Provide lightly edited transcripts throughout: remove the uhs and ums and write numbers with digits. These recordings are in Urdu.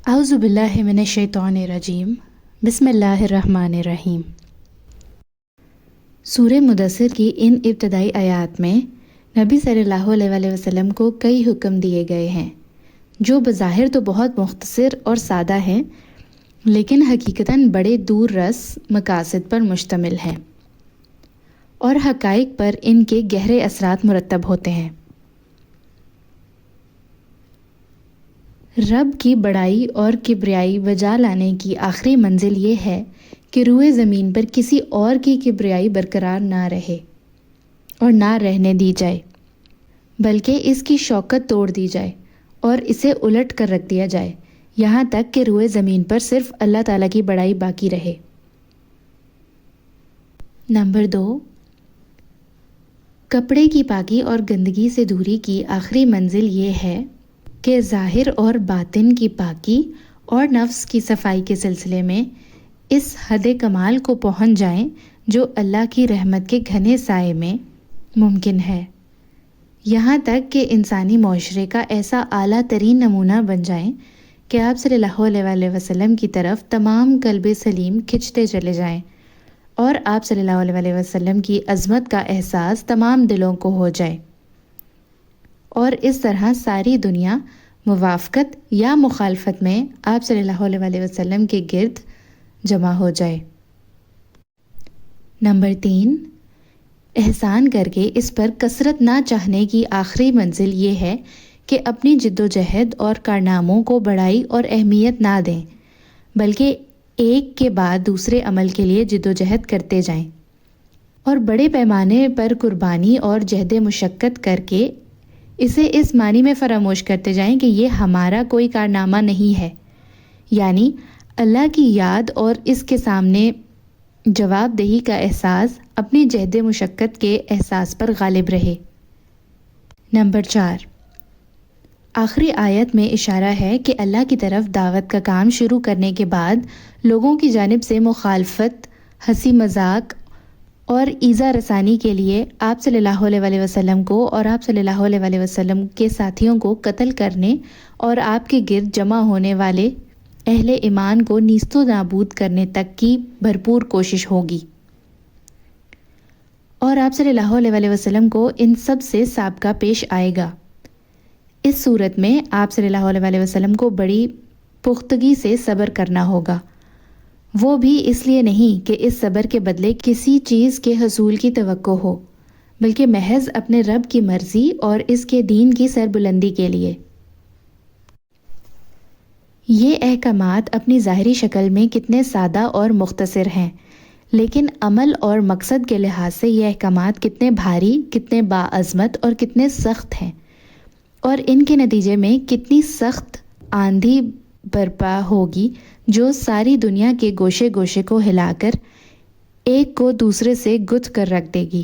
اعوذ باللہ من الشیطان الرجیم، بسم اللہ الرحمن الرحیم۔ سورہ مدثر کی ان ابتدائی آیات میں نبی صلی اللہ علیہ وآلہ وسلم کو کئی حکم دیے گئے ہیں جو بظاہر تو بہت مختصر اور سادہ ہیں، لیکن حقیقتاً بڑے دور رس مقاصد پر مشتمل ہیں اور حقائق پر ان کے گہرے اثرات مرتب ہوتے ہیں۔ رب کی بڑائی اور کبریائی بجا لانے کی آخری منزل یہ ہے کہ روئے زمین پر کسی اور کی کبریائی برقرار نہ رہے اور نہ رہنے دی جائے، بلکہ اس کی شوکت توڑ دی جائے اور اسے الٹ کر رکھ دیا جائے، یہاں تک کہ روئے زمین پر صرف اللہ تعالیٰ کی بڑائی باقی رہے۔ نمبر 2، کپڑے کی پاکی اور گندگی سے دوری کی آخری منزل یہ ہے کہ ظاہر اور باطن کی پاکی اور نفس کی صفائی کے سلسلے میں اس حد کمال کو پہنچ جائیں جو اللہ کی رحمت کے گھنے سائے میں ممکن ہے، یہاں تک کہ انسانی معاشرے کا ایسا اعلیٰ ترین نمونہ بن جائیں کہ آپ صلی اللہ علیہ وآلہ وسلم کی طرف تمام قلب سلیم کھنچتے چلے جائیں اور آپ صلی اللہ علیہ وآلہ وسلم کی عظمت کا احساس تمام دلوں کو ہو جائے، اور اس طرح ساری دنیا موافقت یا مخالفت میں آپ صلی اللہ علیہ وآلہ وسلم کے گرد جمع ہو جائے۔ نمبر 3، احسان کر کے اس پر کثرت نہ چاہنے کی آخری منزل یہ ہے کہ اپنی جد و جہد اور کارناموں کو بڑائی اور اہمیت نہ دیں، بلکہ ایک کے بعد دوسرے عمل کے لیے جد و جہد کرتے جائیں اور بڑے پیمانے پر قربانی اور جہد مشقت کر کے اسے اس معنی میں فراموش کرتے جائیں کہ یہ ہمارا کوئی کارنامہ نہیں ہے، یعنی اللہ کی یاد اور اس کے سامنے جواب دہی کا احساس اپنی جہد مشقت کے احساس پر غالب رہے۔ نمبر 4، آخری آیت میں اشارہ ہے کہ اللہ کی طرف دعوت کا کام شروع کرنے کے بعد لوگوں کی جانب سے مخالفت، ہنسی مذاق اور ایذا رسانی کے لیے آپ صلی اللہ علیہ وآلہ وسلم کو اور آپ صلی اللہ علیہ وآلہ وسلم کے ساتھیوں کو قتل کرنے اور آپ کے گرد جمع ہونے والے اہل ایمان کو نیست و نابود کرنے تک کی بھرپور کوشش ہوگی، اور آپ صلی اللہ علیہ وآلہ وسلم کو ان سب سے سابقہ پیش آئے گا۔ اس صورت میں آپ صلی اللہ علیہ وآلہ وسلم کو بڑی پختگی سے صبر کرنا ہوگا، وہ بھی اس لیے نہیں کہ اس صبر کے بدلے کسی چیز کے حصول کی توقع ہو، بلکہ محض اپنے رب کی مرضی اور اس کے دین کی سربلندی کے لیے۔ یہ احکامات اپنی ظاہری شکل میں کتنے سادہ اور مختصر ہیں، لیکن عمل اور مقصد کے لحاظ سے یہ احکامات کتنے بھاری، کتنے باعظمت اور کتنے سخت ہیں، اور ان کے نتیجے میں کتنی سخت آندھی برپا ہوگی جو ساری دنیا کے گوشے گوشے کو ہلا کر ایک کو دوسرے سے گتھ کر رکھ دے گی۔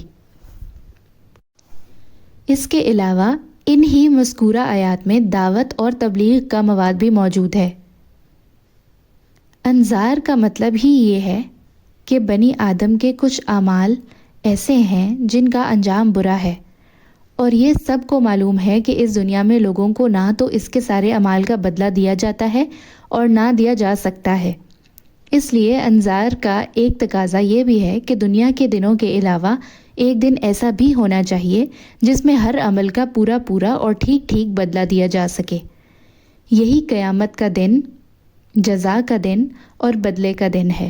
اس کے علاوہ انہی مذکورہ آیات میں دعوت اور تبلیغ کا مواد بھی موجود ہے۔ انذار کا مطلب ہی یہ ہے کہ بنی آدم کے کچھ اعمال ایسے ہیں جن کا انجام برا ہے، اور یہ سب کو معلوم ہے کہ اس دنیا میں لوگوں کو نہ تو اس کے سارے اعمال کا بدلہ دیا جاتا ہے اور نہ دیا جا سکتا ہے۔ اس لیے انذار کا ایک تقاضا یہ بھی ہے کہ دنیا کے دنوں کے علاوہ ایک دن ایسا بھی ہونا چاہیے جس میں ہر عمل کا پورا پورا اور ٹھیک ٹھیک بدلہ دیا جا سکے۔ یہی قیامت کا دن، جزا کا دن اور بدلے کا دن ہے۔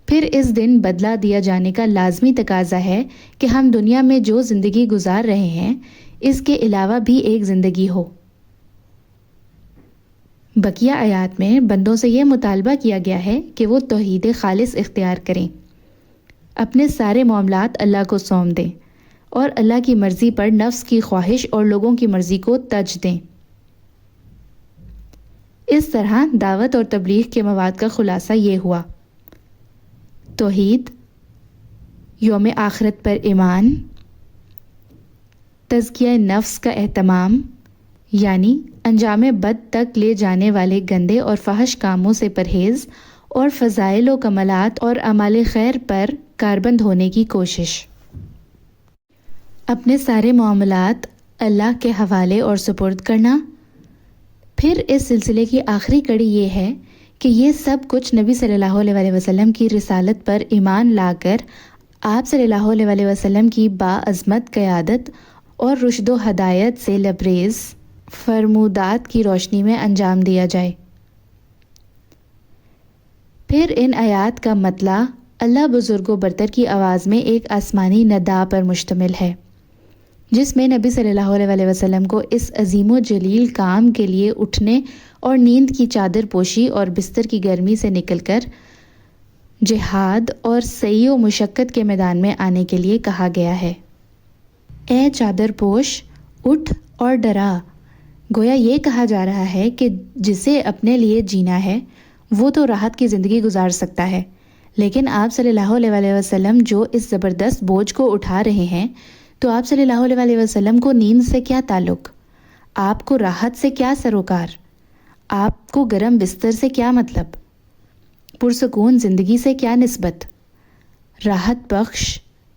پھر اس دن بدلہ دیا جانے کا لازمی تقاضا ہے کہ ہم دنیا میں جو زندگی گزار رہے ہیں اس کے علاوہ بھی ایک زندگی ہو۔ بقیہ آیات میں بندوں سے یہ مطالبہ کیا گیا ہے کہ وہ توحید خالص اختیار کریں، اپنے سارے معاملات اللہ کو سونپ دیں اور اللہ کی مرضی پر نفس کی خواہش اور لوگوں کی مرضی کو ترجیح دیں۔ اس طرح دعوت اور تبلیغ کے مواد کا خلاصہ یہ ہوا: توحید، یوم آخرت پر ایمان، تزکیہ نفس کا اہتمام، یعنی انجام بد تک لے جانے والے گندے اور فحش کاموں سے پرہیز، اور فضائل و کمالات اور اعمال خیر پر کاربند ہونے کی کوشش۔ اپنے سارے معاملات اللہ کے حوالے اور سپرد کرنا، پھر اس سلسلے کی آخری کڑی یہ ہے کہ یہ سب کچھ نبی صلی اللہ علیہ وسلم کی رسالت پر ایمان لا کر آپ صلی اللہ علیہ وسلم کی باعظمت قیادت اور رشد و ہدایت سے لبریز فرمودات کی روشنی میں انجام دیا جائے۔ پھر ان آیات کا مطلع اللہ بزرگ و برتر کی آواز میں ایک آسمانی ندا پر مشتمل ہے، جس میں نبی صلی اللہ علیہ وسلم کو اس عظیم و جلیل کام کے لیے اٹھنے اور نیند کی چادر پوشی اور بستر کی گرمی سے نکل کر جہاد اور سعی و مشقت کے میدان میں آنے کے لیے کہا گیا ہے۔ اے چادر پوش، اٹھ اور ڈرا۔ گویا یہ کہا جا رہا ہے کہ جسے اپنے لیے جینا ہے وہ تو راحت کی زندگی گزار سکتا ہے، لیکن آپ صلی اللہ علیہ وسلم جو اس زبردست بوجھ کو اٹھا رہے ہیں، تو آپ صلی اللہ علیہ وسلم کو نیند سے کیا تعلق؟ آپ کو راحت سے کیا سروکار؟ آپ کو گرم بستر سے کیا مطلب؟ پرسکون زندگی سے کیا نسبت؟ راحت بخش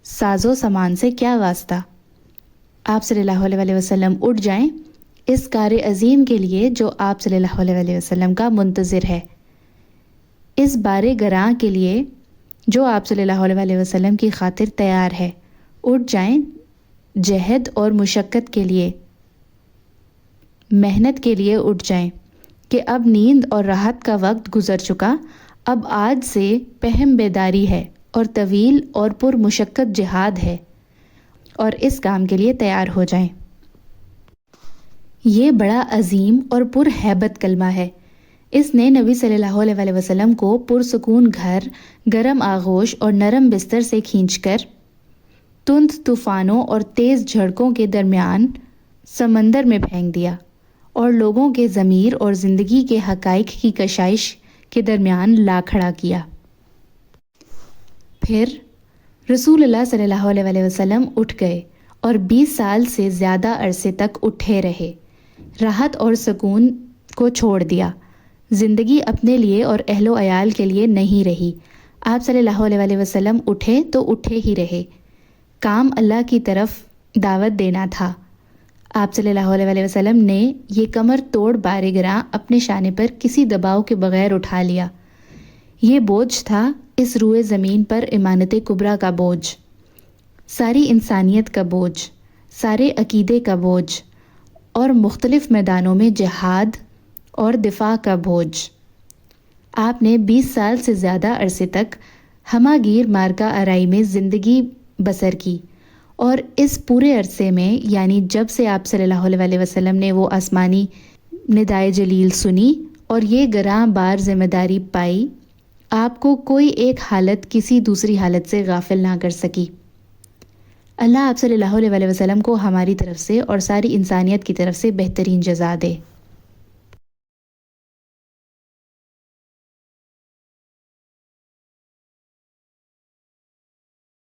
ساز و سامان سے کیا واسطہ؟ آپ صلی اللہ علیہ وسلم اٹھ جائیں اس کار عظیم کے لیے جو آپ صلی اللہ علیہ وسلم کا منتظر ہے، اس بار گراں کے لیے جو آپ صلی اللہ علیہ وسلم کی خاطر تیار ہے۔ اٹھ جائیں جہد اور مشقت کے لیے، محنت کے لیے اٹھ جائیں کہ اب نیند اور راحت کا وقت گزر چکا، اب آج سے پہم بیداری ہے اور طویل اور پر مشقت جہاد ہے، اور اس کام کے لیے تیار ہو جائیں۔ یہ بڑا عظیم اور پر ہیبت کلمہ ہے۔ اس نے نبی صلی اللہ علیہ وسلم کو پرسکون گھر، گرم آغوش اور نرم بستر سے کھینچ کر تند طوفانوں اور تیز جھڑکوں کے درمیان سمندر میں پھینک دیا اور لوگوں کے ضمیر اور زندگی کے حقائق کی کشائش کے درمیان لا کھڑا کیا۔ پھر رسول اللہ صلی اللہ علیہ وسلم اٹھ گئے اور 20 سال سے زیادہ عرصے تک اٹھے رہے، راحت اور سکون کو چھوڑ دیا۔ زندگی اپنے لیے اور اہل و عیال کے لیے نہیں رہی۔ آپ صلی اللہ علیہ وسلم اٹھے تو اٹھے ہی رہے۔ کام اللہ کی طرف دعوت دینا تھا۔ آپ صلی اللہ علیہ وسلم نے یہ کمر توڑ بار گراں اپنے شانے پر کسی دباؤ کے بغیر اٹھا لیا۔ یہ بوجھ تھا اس روئے زمین پر امانت کبریٰ کا بوجھ، ساری انسانیت کا بوجھ، سارے عقیدے کا بوجھ اور مختلف میدانوں میں جہاد اور دفاع کا بوجھ۔ آپ نے 20 سال سے زیادہ عرصے تک ہمہ گیر مارکا آرائی میں زندگی بسر کی، اور اس پورے عرصے میں یعنی جب سے آپ صلی اللہ علیہ وسلم نے وہ آسمانی ندائے جلیل سنی اور یہ گراں بار ذمہ داری پائی، آپ کو کوئی ایک حالت کسی دوسری حالت سے غافل نہ کر سکی۔ اللہ آپ صلی اللہ علیہ وسلم کو ہماری طرف سے اور ساری انسانیت کی طرف سے بہترین جزا دے۔